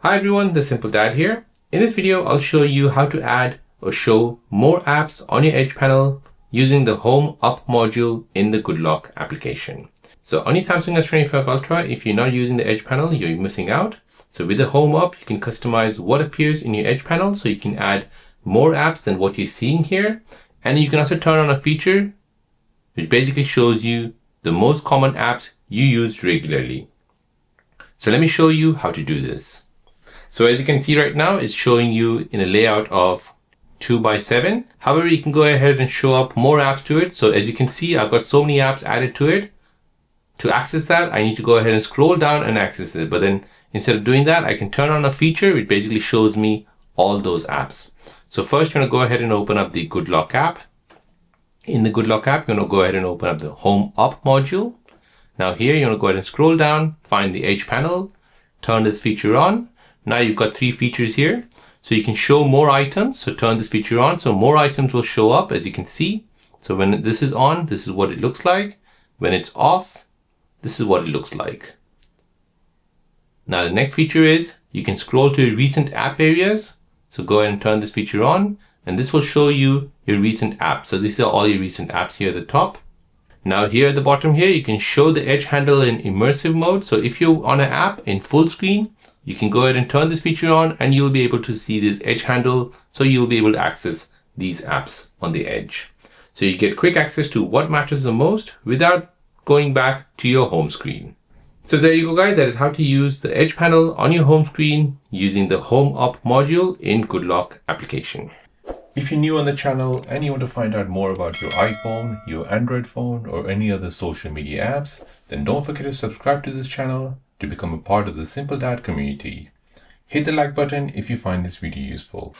Hi everyone, the Simple Dad here. In this video, I'll show you how to add or show more apps on your Edge panel using the Home Up module in the Good Lock application. So on your Samsung S25 Ultra, if you're not using the Edge panel, you're missing out. So with the Home Up, you can customize what appears in your Edge panel, so you can add more apps than what you're seeing here. And you can also turn on a feature which basically shows you the most common apps you use regularly. So let me show you how to do this. So as you can see right now, it's showing you in a layout of 2x7. However, you can go ahead and show up more apps to it. So as you can see, I've got so many apps added to it. To access that, I need to go ahead and scroll down and access it. But then instead of doing that, I can turn on a feature which basically shows me all those apps. So first, you're going to go ahead and open up the Good Lock app. In the Good Lock app, you're going to go ahead and open up the Home Up module. Now here, you're going to go ahead and scroll down, find the Edge panel, turn this feature on. Now you've got three features here. So you can show more items. So turn this feature on. So more items will show up, as you can see. So when this is on, this is what it looks like. When it's off, this is what it looks like. Now the next feature is you can scroll to your recent app areas. So go ahead and turn this feature on, and this will show you your recent apps. So these are all your recent apps here at the top. Now here at the bottom here, you can show the Edge handle in immersive mode. So if you're on an app in full screen, you can go ahead and turn this feature on and you'll be able to see this Edge handle. So you'll be able to access these apps on the Edge. So you get quick access to what matters the most without going back to your home screen. So there you go, guys. That is how to use the Edge panel on your home screen using the Home Up module in Good Lock application. If you're new on the channel and you want to find out more about your iPhone, your Android phone, or any other social media apps, then don't forget to subscribe to this channel to become a part of the Simple Dad community. Hit the like button if you find this video useful.